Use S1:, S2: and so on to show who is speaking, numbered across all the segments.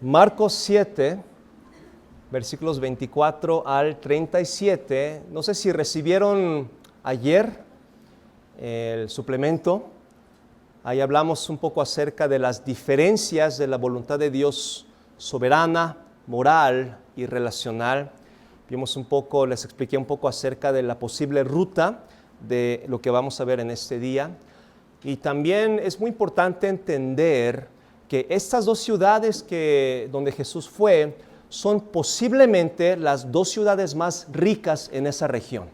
S1: Marcos 7, versículos 24 al 37. No sé si recibieron ayer el suplemento. Ahí hablamos un poco acerca de las diferencias de la voluntad de Dios soberana, moral y relacional. Vimos un poco, les expliqué un poco acerca de la posible ruta de lo que vamos a ver en este día. Y también es muy importante entender que estas dos ciudades donde Jesús fue son posiblemente las dos ciudades más ricas en esa región.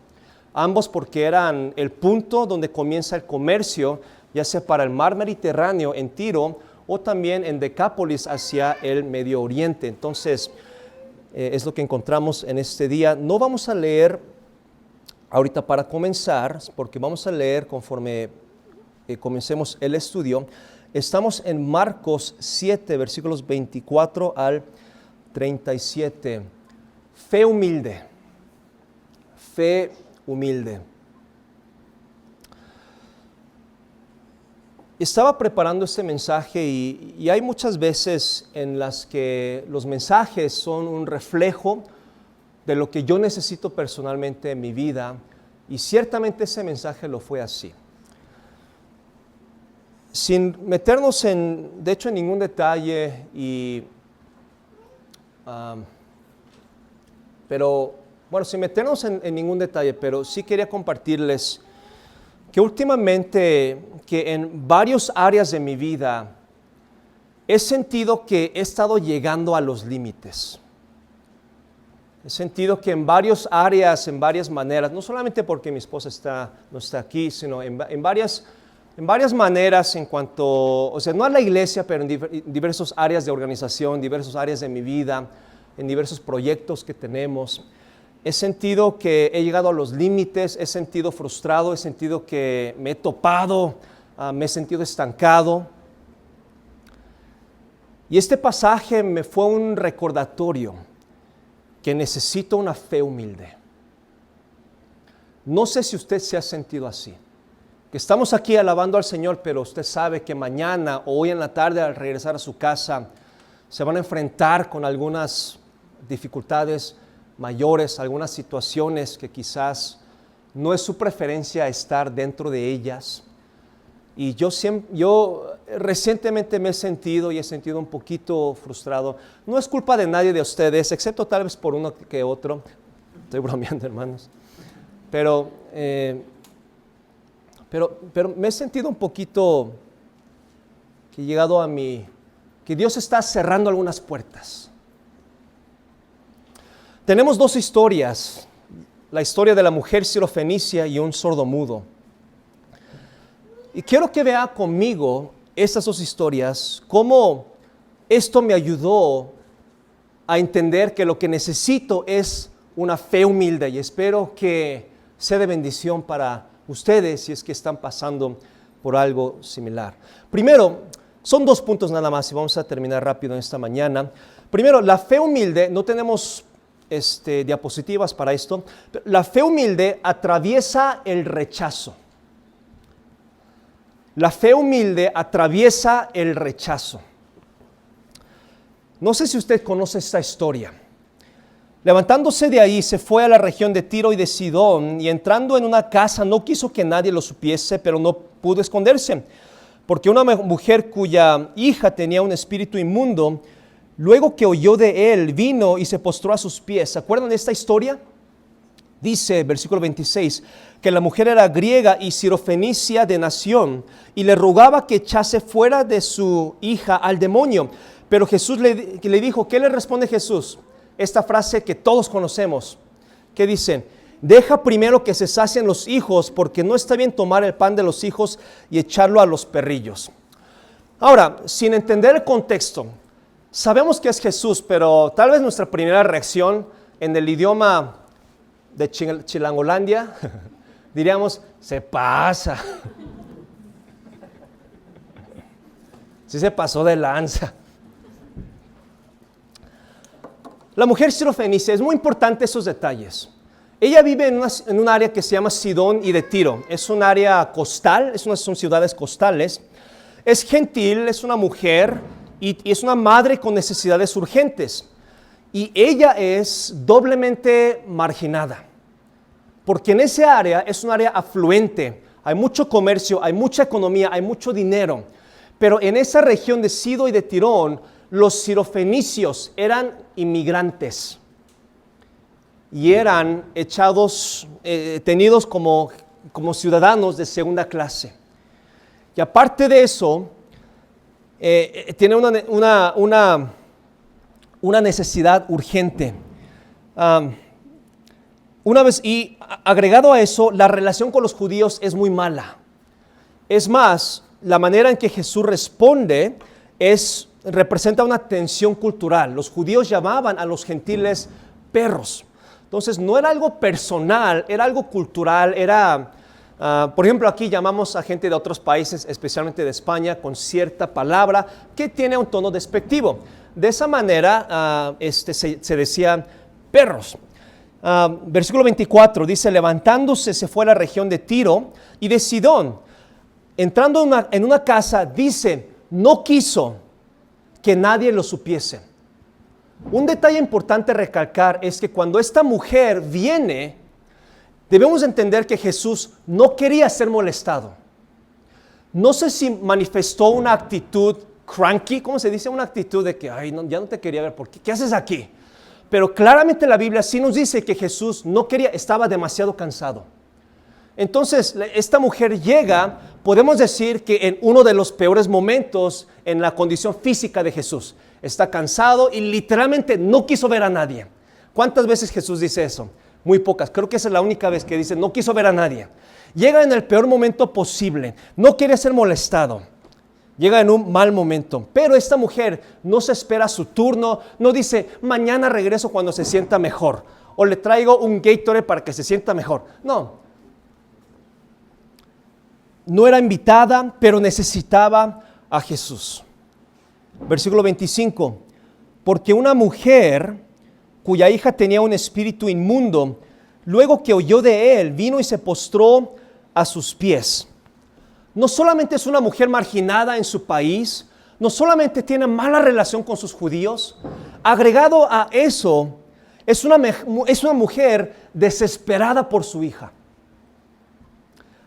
S1: Ambos porque eran el punto donde comienza el comercio, ya sea para el mar Mediterráneo en Tiro o también en Decápolis hacia el Medio Oriente. Entonces, es lo que encontramos en este día. No vamos a leer ahorita para comenzar, porque vamos a leer conforme comencemos el estudio. Estamos en Marcos 7, versículos 24 al 37. Fe humilde. Fe humilde. Estaba preparando este mensaje y hay muchas veces en las que los mensajes son un reflejo de lo que yo necesito personalmente en mi vida, y ciertamente ese mensaje lo fue así. Sin meternos de hecho, en ningún detalle, sin meternos en ningún detalle, pero sí quería compartirles que últimamente, que en varias áreas de mi vida, he sentido que he estado llegando a los límites. He sentido que en varias áreas, en varias maneras, no solamente porque mi esposa no está aquí, sino en varias maneras en cuanto, no a la iglesia, pero en diversas áreas de organización, diversas áreas de mi vida, en diversos proyectos que tenemos. He sentido que he llegado a los límites, he sentido frustrado, he sentido que me he topado, me he sentido estancado. Y este pasaje me fue un recordatorio que necesito una fe humilde. No sé si usted se ha sentido así. Que estamos aquí alabando al Señor, pero usted sabe que mañana o hoy en la tarde al regresar a su casa se van a enfrentar con algunas dificultades mayores, algunas situaciones que quizás no es su preferencia estar dentro de ellas. Y yo recientemente me he sentido un poquito frustrado. No es culpa de nadie de ustedes, excepto tal vez por uno que otro. Estoy bromeando, hermanos. Pero me he sentido un poquito que he llegado que Dios está cerrando algunas puertas. Tenemos dos historias, la historia de la mujer sirofenicia y un sordomudo. Y quiero que vea conmigo estas dos historias, cómo esto me ayudó a entender que lo que necesito es una fe humilde, y espero que sea de bendición para ustedes si es que están pasando por algo similar. Primero, son dos puntos nada más y vamos a terminar rápido en esta mañana. Primero, la fe humilde, no tenemos diapositivas para esto. La fe humilde atraviesa el rechazo. La fe humilde atraviesa el rechazo. No sé si usted conoce esta historia. Levantándose de ahí, se fue a la región de Tiro y de Sidón, y entrando en una casa no quiso que nadie lo supiese, pero no pudo esconderse, porque una mujer cuya hija tenía un espíritu inmundo, luego que oyó de él, vino y se postró a sus pies. ¿Se acuerdan de esta historia? Dice, versículo 26, que la mujer era griega y sirofenicia de nación, y le rogaba que echase fuera de su hija al demonio. Pero Jesús le dijo, ¿qué le responde Jesús? Esta frase que todos conocemos, que dice, deja primero que se sacien los hijos, porque no está bien tomar el pan de los hijos y echarlo a los perrillos. Ahora, sin entender el contexto, sabemos que es Jesús, pero tal vez nuestra primera reacción en el idioma de Chilangolandia, diríamos, se pasa. Sí se pasó de lanza. La mujer sirofenicia, es muy importante esos detalles. Ella vive en un área que se llama Sidón y de Tiro. Es un área costal, son ciudades costales. Es gentil, es una mujer y es una madre con necesidades urgentes. Y ella es doblemente marginada, porque en ese área es un área afluente, hay mucho comercio, hay mucha economía, hay mucho dinero. Pero en esa región de Sido y de Tirón, los sirofenicios eran inmigrantes y eran echados, tenidos como ciudadanos de segunda clase. Y aparte de eso, tiene una necesidad urgente. Una vez, y agregado a eso, la relación con los judíos es muy mala. Es más, la manera en que Jesús responde representa una tensión cultural. Los judíos llamaban a los gentiles perros. Entonces no era algo personal, era algo cultural, por ejemplo, aquí llamamos a gente de otros países, especialmente de España, con cierta palabra que tiene un tono despectivo. De esa manera se decían perros. Versículo 24 dice, levantándose se fue a la región de Tiro y de Sidón. Entrando en una casa, dice, no quiso que nadie lo supiese. Un detalle importante a recalcar es que cuando esta mujer viene, debemos entender que Jesús no quería ser molestado. No sé si manifestó una actitud cranky, ¿cómo se dice? Una actitud de que, ya no te quería ver, ¿qué haces aquí? Pero claramente la Biblia sí nos dice que Jesús no quería, estaba demasiado cansado. Entonces, esta mujer llega, podemos decir que en uno de los peores momentos en la condición física de Jesús. Está cansado y literalmente no quiso ver a nadie. ¿Cuántas veces Jesús dice eso? Muy pocas. Creo que esa es la única vez que dice, no quiso ver a nadie. Llega en el peor momento posible. No quiere ser molestado. Llega en un mal momento. Pero esta mujer no se espera su turno. No dice, mañana regreso cuando se sienta mejor. O le traigo un Gatorade para que se sienta mejor. No era invitada, pero necesitaba a Jesús. Versículo 25. Porque una mujer cuya hija tenía un espíritu inmundo, luego que oyó de él, vino y se postró a sus pies. No solamente es una mujer marginada en su país, no solamente tiene mala relación con sus judíos, agregado a eso, es una mujer desesperada por su hija.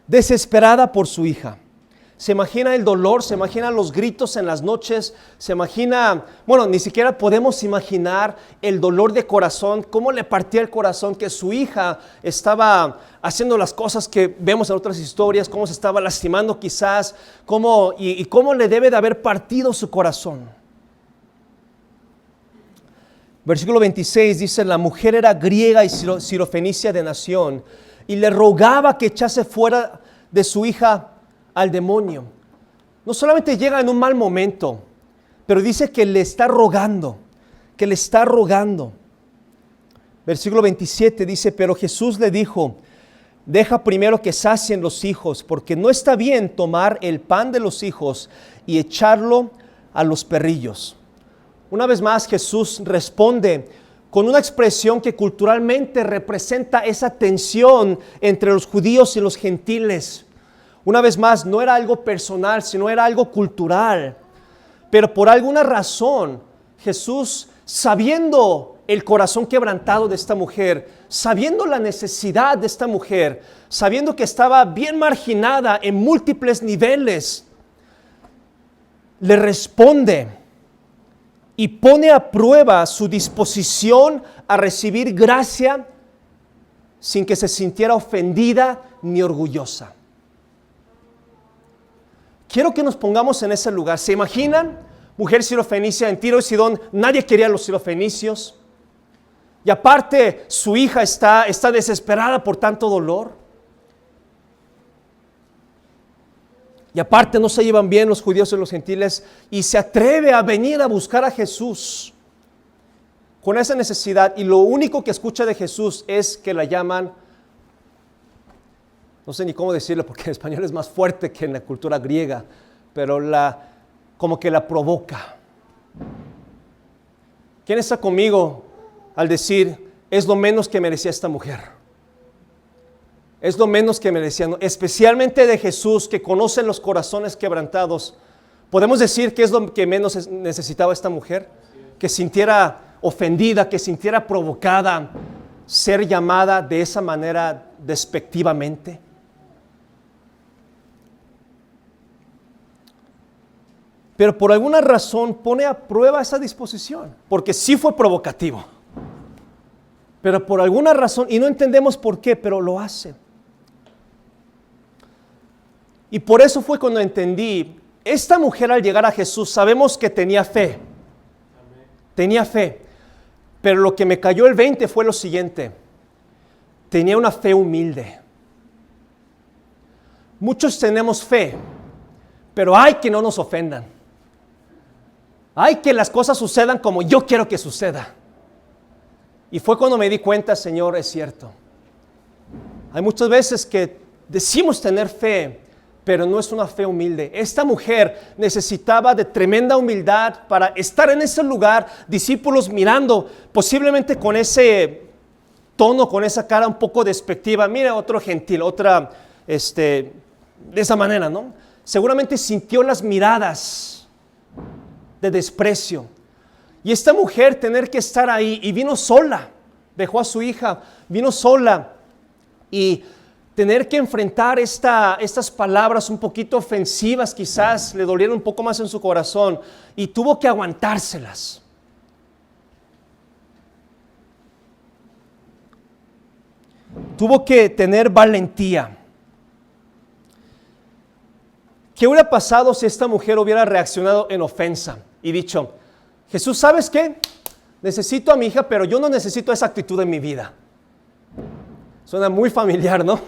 S1: Desesperada por su hija. Se imagina el dolor, se imagina los gritos en las noches, se imagina, ni siquiera podemos imaginar el dolor de corazón, cómo le partía el corazón que su hija estaba haciendo las cosas que vemos en otras historias, cómo se estaba lastimando quizás, cómo le debe de haber partido su corazón. Versículo 26 dice, la mujer era griega y sirofenicia de nación, y le rogaba que echase fuera de su hija al demonio. No solamente llega en un mal momento, pero dice que le está rogando, Versículo 27 dice, pero Jesús le dijo, deja primero que sacien los hijos, porque no está bien tomar el pan de los hijos y echarlo a los perrillos. Una vez más Jesús responde con una expresión que culturalmente representa esa tensión entre los judíos y los gentiles. Una vez más, no era algo personal, sino era algo cultural. Pero por alguna razón, Jesús, sabiendo el corazón quebrantado de esta mujer, sabiendo la necesidad de esta mujer, sabiendo que estaba bien marginada en múltiples niveles, le responde y pone a prueba su disposición a recibir gracia sin que se sintiera ofendida ni orgullosa. Quiero que nos pongamos en ese lugar. ¿Se imaginan? Mujer sirofenicia en Tiro y Sidón, nadie quería a los sirofenicios. Y aparte, su hija está desesperada por tanto dolor. Y aparte no se llevan bien los judíos y los gentiles y se atreve a venir a buscar a Jesús con esa necesidad, y lo único que escucha de Jesús es que la llaman, no sé ni cómo decirlo porque en español es más fuerte que en la cultura griega, pero como que la provoca. ¿Quién está conmigo al decir, es lo menos que merecía esta mujer? Es lo menos que merecía, especialmente de Jesús, que conoce los corazones quebrantados. ¿Podemos decir que es lo que menos necesitaba esta mujer? Que sintiera ofendida, que sintiera provocada, ser llamada de esa manera despectivamente. Pero por alguna razón pone a prueba esa disposición, porque sí fue provocativo. Pero por alguna razón, y no entendemos por qué, pero lo hace. Y por eso fue cuando entendí, esta mujer al llegar a Jesús, sabemos que tenía fe. Tenía fe. Pero lo que me cayó el 20 fue lo siguiente. Tenía una fe humilde. Muchos tenemos fe, pero hay que no nos ofendan. Hay que las cosas sucedan como yo quiero que suceda. Y fue cuando me di cuenta, Señor, es cierto. Hay muchas veces que decimos tener fe, pero no es una fe humilde. Esta mujer necesitaba de tremenda humildad para estar en ese lugar, discípulos mirando, posiblemente con ese tono, con esa cara un poco despectiva. Mira, otro gentil, otra, de esa manera, ¿no? Seguramente sintió las miradas de desprecio. Y esta mujer tener que estar ahí, y vino sola, dejó a su hija, vino sola, y tener que enfrentar estas palabras un poquito ofensivas, quizás le dolieron un poco más en su corazón, y tuvo que aguantárselas. Tuvo que tener valentía. ¿Qué hubiera pasado si esta mujer hubiera reaccionado en ofensa y dicho, Jesús, ¿sabes qué? Necesito a mi hija, pero yo no necesito esa actitud en mi vida? Suena muy familiar, ¿no?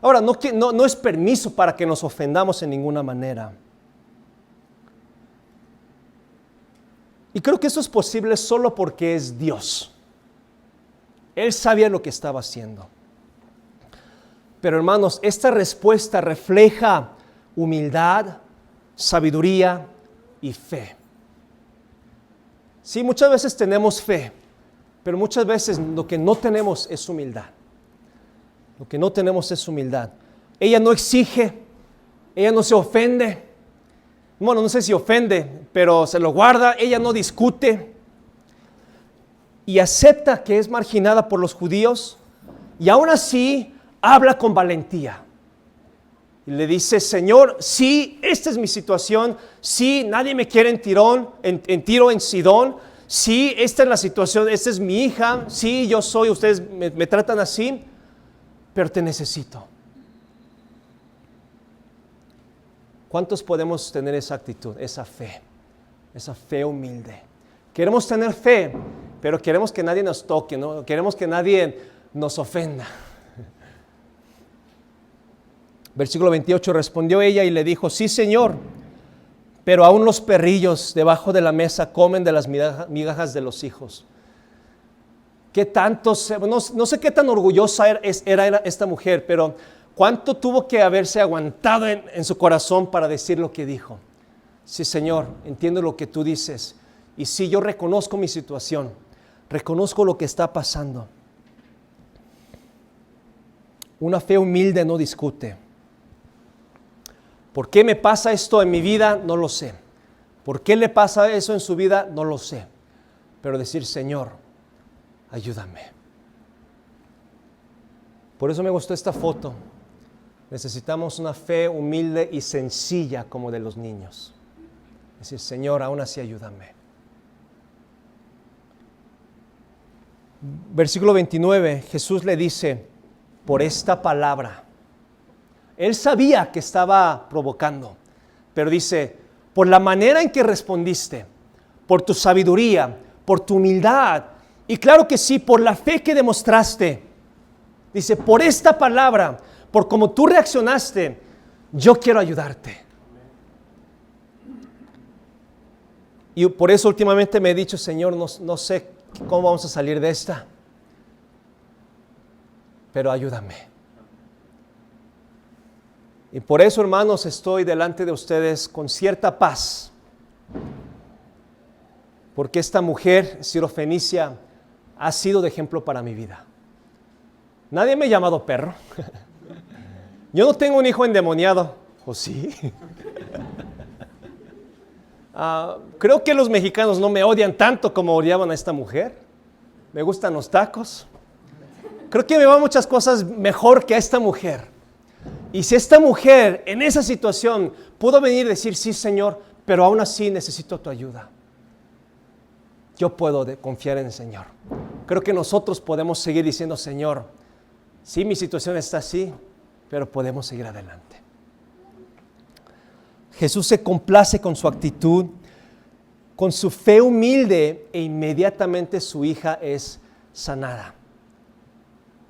S1: Ahora, no es permiso para que nos ofendamos en ninguna manera. Y creo que eso es posible solo porque es Dios. Él sabía lo que estaba haciendo. Pero hermanos, esta respuesta refleja humildad, sabiduría y fe. Sí, muchas veces tenemos fe, pero muchas veces lo que no tenemos es humildad. Lo que no tenemos es humildad. Ella no exige, ella no se ofende. Bueno, no sé si ofende, pero se lo guarda. Ella no discute y acepta que es marginada por los judíos, y aún así habla con valentía. Y le dice, Señor, sí, esta es mi situación. Sí, nadie me quiere en Tiro, en Sidón. Sí, esta es la situación, esta es mi hija. Sí, yo soy, ustedes me tratan así, pero te necesito. ¿Cuántos podemos tener esa actitud, esa fe humilde? Queremos tener fe, pero queremos que nadie nos toque, ¿no? Queremos que nadie nos ofenda. Versículo 28, respondió ella y le dijo, sí, Señor, pero aún los perrillos debajo de la mesa comen de las migajas de los hijos. ¿Qué tantos, no sé qué tan orgullosa era esta mujer, pero cuánto tuvo que haberse aguantado en su corazón para decir lo que dijo? Sí, Señor, entiendo lo que tú dices, y sí, yo reconozco mi situación, reconozco lo que está pasando. Una fe humilde no discute. ¿Por qué me pasa esto en mi vida? No lo sé. ¿Por qué le pasa eso en su vida? No lo sé. Pero decir, Señor, ayúdame. Por eso me gustó esta foto. Necesitamos una fe humilde y sencilla como de los niños. Decir, Señor, aún así ayúdame. Versículo 29, Jesús le dice, por esta palabra. Él sabía que estaba provocando, pero dice, por la manera en que respondiste, por tu sabiduría, por tu humildad, y claro que sí, por la fe que demostraste. Dice, por esta palabra, por cómo tú reaccionaste, yo quiero ayudarte. Y por eso últimamente me he dicho, Señor, no sé cómo vamos a salir de esta, pero ayúdame. Y por eso, hermanos, estoy delante de ustedes con cierta paz. Porque esta mujer sirofenicia ha sido de ejemplo para mi vida. Nadie me ha llamado perro. Yo no tengo un hijo endemoniado. ¿O sí? Creo que los mexicanos no me odian tanto como odiaban a esta mujer. Me gustan los tacos. Creo que me van muchas cosas mejor que a esta mujer. Y si esta mujer en esa situación pudo venir y decir, sí, Señor, pero aún así necesito tu ayuda, yo puedo confiar en el Señor. Creo que nosotros podemos seguir diciendo, Señor, sí, mi situación está así, pero podemos seguir adelante. Jesús se complace con su actitud, con su fe humilde, e inmediatamente su hija es sanada.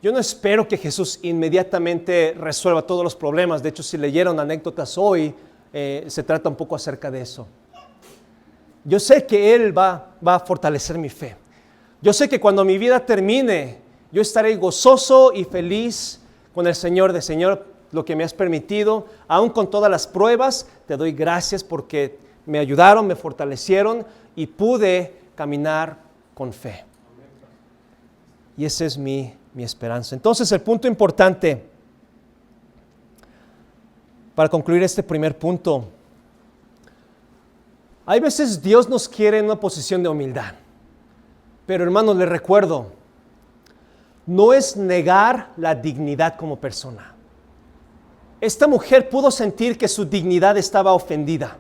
S1: Yo no espero que Jesús inmediatamente resuelva todos los problemas. De hecho, si leyeron anécdotas hoy, se trata un poco acerca de eso. Yo sé que Él va a fortalecer mi fe. Yo sé que cuando mi vida termine, yo estaré gozoso y feliz con el Señor, Señor, lo que me has permitido, aún con todas las pruebas, te doy gracias porque me ayudaron, me fortalecieron y pude caminar con fe. Y esa es mi esperanza. Entonces, el punto importante para concluir este primer punto, hay veces Dios nos quiere en una posición de humildad, pero hermanos, les recuerdo, no es negar la dignidad como persona. Esta mujer pudo sentir que su dignidad estaba ofendida,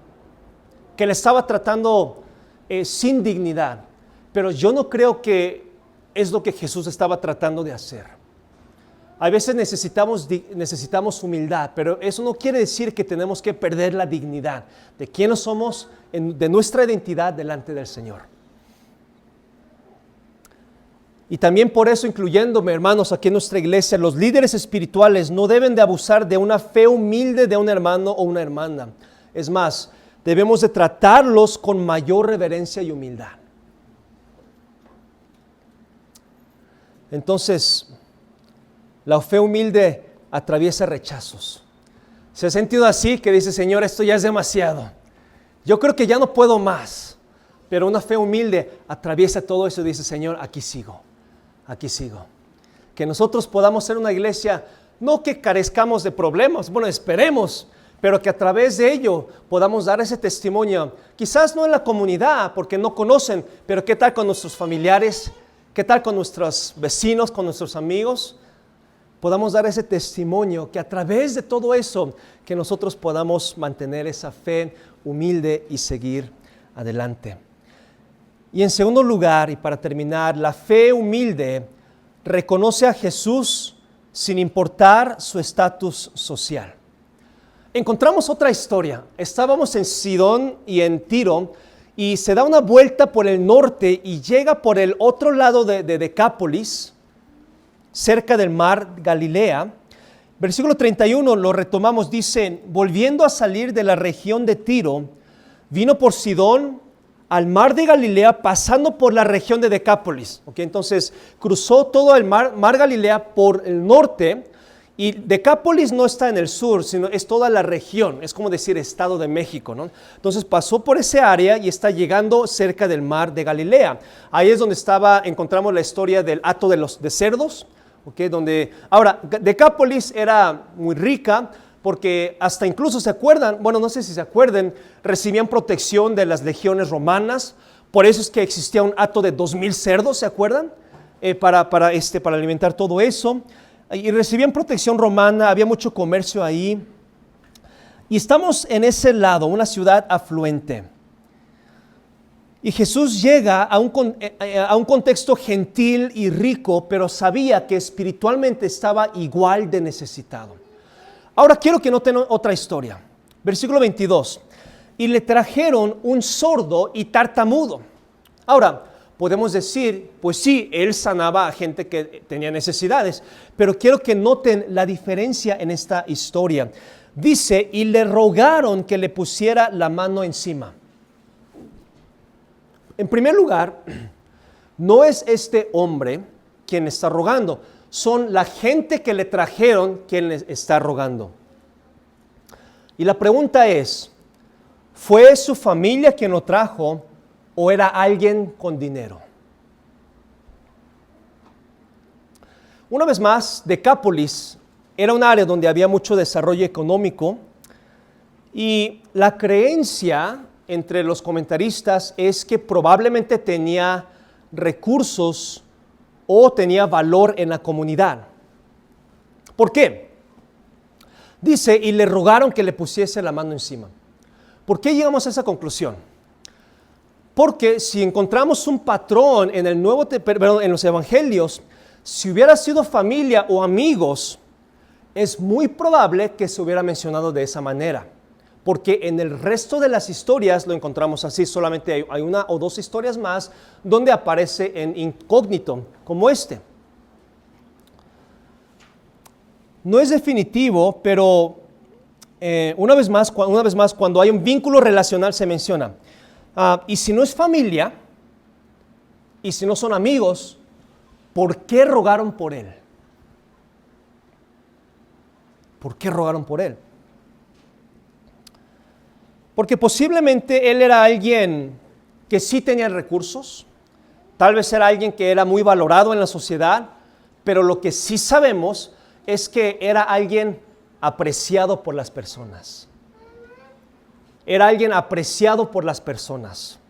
S1: que le estaba tratando sin dignidad, pero yo no creo que es lo que Jesús estaba tratando de hacer. A veces necesitamos humildad, pero eso no quiere decir que tenemos que perder la dignidad de quiénes somos, de nuestra identidad delante del Señor. Y también por eso, incluyéndome, hermanos, aquí en nuestra iglesia, los líderes espirituales no deben de abusar de una fe humilde de un hermano o una hermana. Es más, debemos de tratarlos con mayor reverencia y humildad. Entonces, la fe humilde atraviesa rechazos. ¿Se ha sentido así que dice, Señor, esto ya es demasiado? Yo creo que ya no puedo más. Pero una fe humilde atraviesa todo eso y dice, Señor, aquí sigo. Aquí sigo. Que nosotros podamos ser una iglesia, no que carezcamos de problemas, bueno, esperemos, pero que a través de ello podamos dar ese testimonio. Quizás no en la comunidad, porque no conocen, pero ¿qué tal con nuestros familiares? ¿Qué tal con nuestros vecinos, con nuestros amigos? Podamos dar ese testimonio, que a través de todo eso, que nosotros podamos mantener esa fe humilde y seguir adelante. Y en segundo lugar, y para terminar, la fe humilde reconoce a Jesús sin importar su estatus social. Encontramos otra historia. Estábamos en Sidón y en Tiro, y se da una vuelta por el norte y llega por el otro lado de Decápolis, cerca del mar Galilea. Versículo 31 lo retomamos, dice, volviendo a salir de la región de Tiro, vino por Sidón al mar de Galilea, pasando por la región de Decápolis. Entonces cruzó todo el mar Galilea por el norte, y Decápolis no está en el sur, sino es toda la región, es como decir Estado de México, ¿no? Entonces pasó por ese área y está llegando cerca del mar de Galilea. Ahí es donde encontramos la historia del hato de cerdos, donde, ahora, Decápolis era muy rica, porque hasta incluso se acuerdan, bueno, no sé si se acuerden, recibían protección de las legiones romanas. Por eso es que existía un hato de 2,000 cerdos, ¿se acuerdan? Para alimentar todo eso. Y recibían protección romana, había mucho comercio ahí. Y estamos en ese lado, una ciudad afluente. Y Jesús llega a un contexto gentil y rico, pero sabía que espiritualmente estaba igual de necesitado. Ahora quiero que noten otra historia. Versículo 22. Y le trajeron un sordo y tartamudo. Ahora, podemos decir, pues sí, él sanaba a gente que tenía necesidades, pero quiero que noten la diferencia en esta historia. Dice, y le rogaron que le pusiera la mano encima. En primer lugar, no es este hombre quien está rogando, son la gente que le trajeron quien le está rogando. Y la pregunta es, ¿fue su familia quien lo trajo o era alguien con dinero? Una vez más, Decápolis era un área donde había mucho desarrollo económico, y la creencia entre los comentaristas es que probablemente tenía recursos o tenía valor en la comunidad. ¿Por qué? Dice, y le rogaron que le pusiese la mano encima. ¿Por qué llegamos a esa conclusión? Porque si encontramos un patrón en el en los evangelios, si hubiera sido familia o amigos, es muy probable que se hubiera mencionado de esa manera. Porque en el resto de las historias lo encontramos así. Solamente hay una o dos historias más donde aparece en incógnito, como este. No es definitivo, pero una vez más, cuando hay un vínculo relacional se menciona. Y si no es familia, y si no son amigos, ¿por qué rogaron por él? ¿Por qué rogaron por él? Porque posiblemente él era alguien que sí tenía recursos, tal vez era alguien que era muy valorado en la sociedad, pero lo que sí sabemos es que era alguien apreciado por las personas. Era alguien apreciado por las personas.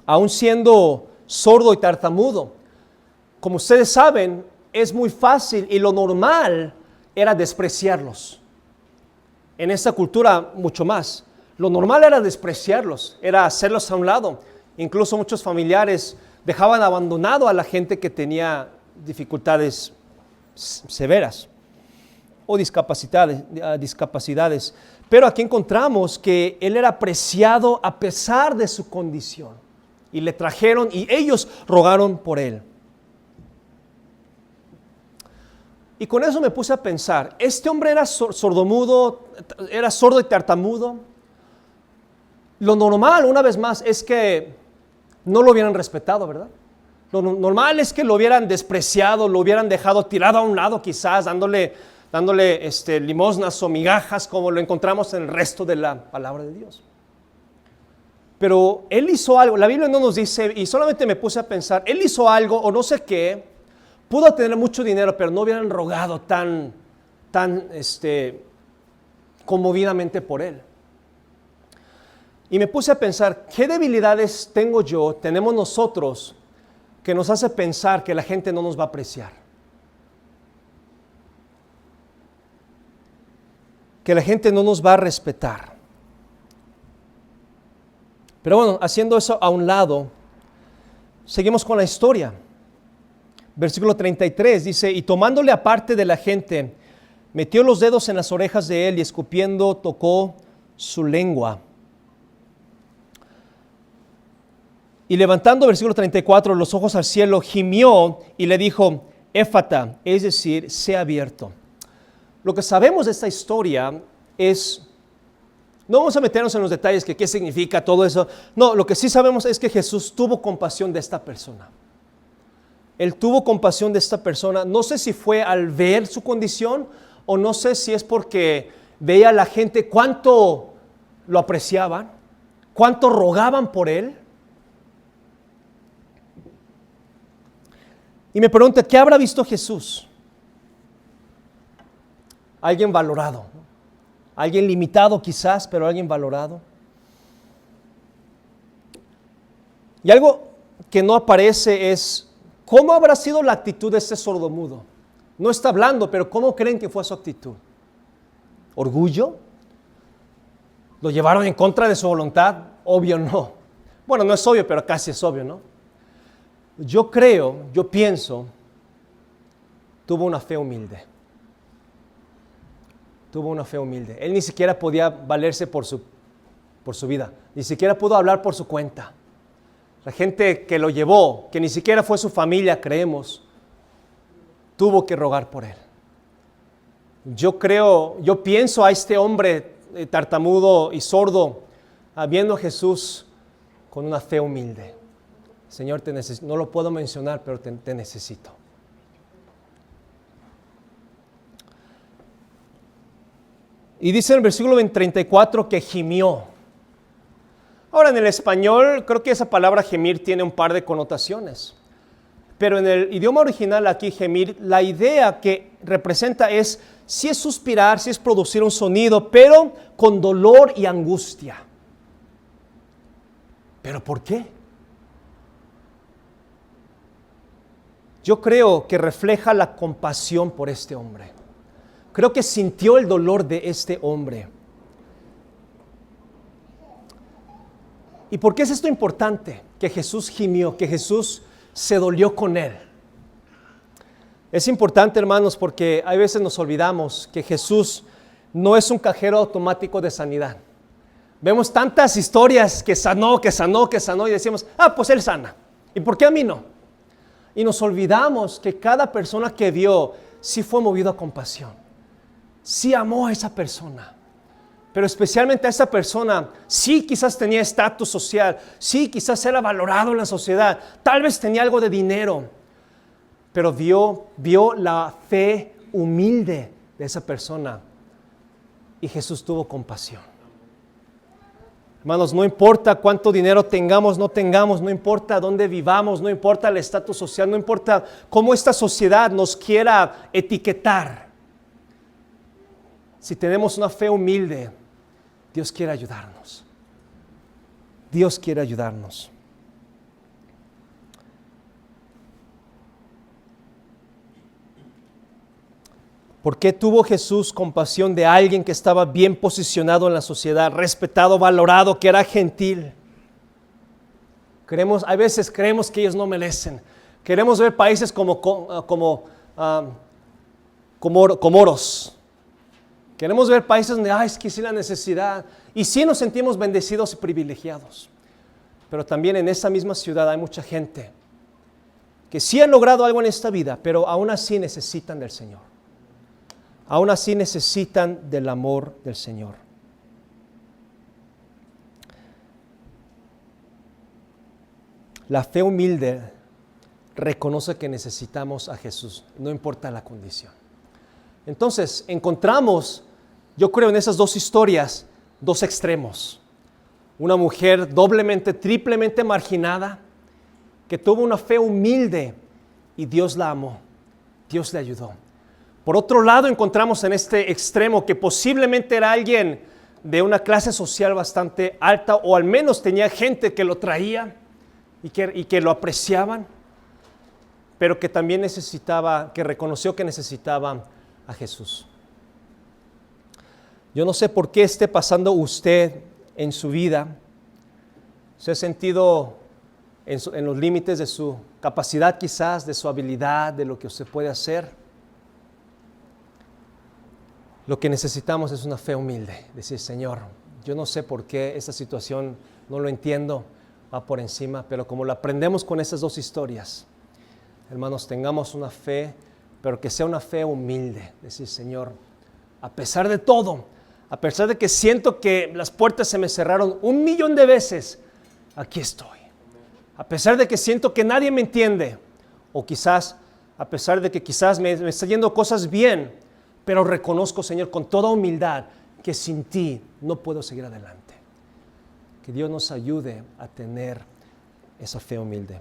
S1: Aún siendo sordo y tartamudo, como ustedes saben, es muy fácil y lo normal era despreciarlos. En esta cultura mucho más. Lo normal era despreciarlos, era hacerlos a un lado. Incluso muchos familiares dejaban abandonado a la gente que tenía dificultades severas o discapacidades. Pero aquí encontramos que él era apreciado a pesar de su condición. Y le trajeron y ellos rogaron por él. Y con eso me puse a pensar, este hombre era sordomudo, era sordo y tartamudo. Lo normal, una vez más, es que no lo hubieran respetado, ¿verdad? Lo normal es que lo hubieran despreciado, lo hubieran dejado tirado a un lado quizás, dándole limosnas o migajas como lo encontramos en el resto de la palabra de Dios. Pero él hizo algo, la Biblia no nos dice, y solamente me puse a pensar, él hizo algo o no sé qué. Pudo tener mucho dinero, pero no hubieran rogado tan conmovidamente por él. Y me puse a pensar, ¿qué debilidades tenemos nosotros, que nos hace pensar que la gente no nos va a apreciar? Que la gente no nos va a respetar. Pero bueno, haciendo eso a un lado, seguimos con la historia. Versículo 33 dice, y tomándole aparte de la gente, metió los dedos en las orejas de él y escupiendo tocó su lengua. Y levantando, versículo 34, los ojos al cielo, gimió y le dijo, éfata, es decir, sea abierto. Lo que sabemos de esta historia es, no vamos a meternos en los detalles que qué significa todo eso. No, lo que sí sabemos es que Jesús tuvo compasión de esta persona. Él tuvo compasión de esta persona. No sé si fue al ver su condición o no sé si es porque veía a la gente cuánto lo apreciaban, cuánto rogaban por él. Y me pregunto, ¿qué habrá visto Jesús? Alguien valorado, ¿no? Alguien limitado quizás, pero alguien valorado. Y algo que no aparece es, ¿cómo habrá sido la actitud de este sordomudo? No está hablando, pero ¿cómo creen que fue su actitud? ¿Orgullo? ¿Lo llevaron en contra de su voluntad? Obvio no. Bueno, no es obvio, pero casi es obvio, ¿no? Yo pienso, tuvo una fe humilde. Tuvo una fe humilde. Él ni siquiera podía valerse por su vida. Ni siquiera pudo hablar por su cuenta. La gente que lo llevó, que ni siquiera fue su familia, creemos, tuvo que rogar por él. Yo pienso a este hombre tartamudo y sordo, viendo a Jesús con una fe humilde. Señor, te necesito. No lo puedo mencionar, pero te necesito. Y dice en el versículo 34 que gimió. Ahora, en el español, creo que esa palabra gemir tiene un par de connotaciones. pero en el idioma original aquí, gemir, la idea que representa es, sí es suspirar, sí es producir un sonido, pero con dolor y angustia. ¿Pero por qué? Yo creo que refleja la compasión por este hombre. Creo que sintió el dolor de este hombre. ¿Y por qué es esto importante? Que Jesús gimió, que Jesús se dolió con él. Es importante, hermanos, porque hay veces nos olvidamos que Jesús no es un cajero automático de sanidad. Vemos tantas historias que sanó y decimos, pues él sana. ¿Y por qué a mí no? Y nos olvidamos que cada persona que vio sí fue movido a compasión. Sí amó a esa persona. Pero especialmente a esa persona, sí quizás tenía estatus social, sí quizás era valorado en la sociedad, tal vez tenía algo de dinero, pero vio la fe humilde de esa persona y Jesús tuvo compasión. Hermanos, no importa cuánto dinero tengamos, no tengamos, no importa dónde vivamos, no importa el estatus social, no importa cómo esta sociedad nos quiera etiquetar. Si tenemos una fe humilde, Dios quiere ayudarnos. Dios quiere ayudarnos. ¿Por qué tuvo Jesús compasión de alguien que estaba bien posicionado en la sociedad, respetado, valorado, que era gentil? A veces creemos que ellos no merecen. Queremos ver países como Comoros. Queremos ver países donde es que sí la necesidad. Y sí nos sentimos bendecidos y privilegiados. Pero también en esa misma ciudad hay mucha gente que sí han logrado algo en esta vida, pero aún así necesitan del Señor. Aún así necesitan del amor del Señor. La fe humilde reconoce que necesitamos a Jesús, no importa la condición. Entonces, encontramos, yo creo, en esas dos historias, dos extremos. Una mujer doblemente, triplemente marginada, que tuvo una fe humilde y Dios la amó, Dios le ayudó. Por otro lado, encontramos en este extremo que posiblemente era alguien de una clase social bastante alta, o al menos tenía gente que lo traía y que lo apreciaban, pero que también que reconoció que necesitaba a Jesús. Yo no sé por qué esté pasando usted en su vida. Se ha sentido en los límites de su capacidad quizás, de su habilidad, de lo que usted puede hacer. Lo que necesitamos es una fe humilde, decir, Señor, yo no sé por qué esta situación, no lo entiendo, va por encima, pero como lo aprendemos con esas dos historias, hermanos, tengamos una fe, pero que sea una fe humilde, decir, Señor, a pesar de todo, a pesar de que siento que las puertas se me cerraron 1,000,000 de veces, aquí estoy. A pesar de que siento que nadie me entiende, o quizás, a pesar de que quizás me está yendo cosas bien, pero reconozco, Señor, con toda humildad, que sin ti no puedo seguir adelante. Que Dios nos ayude a tener esa fe humilde.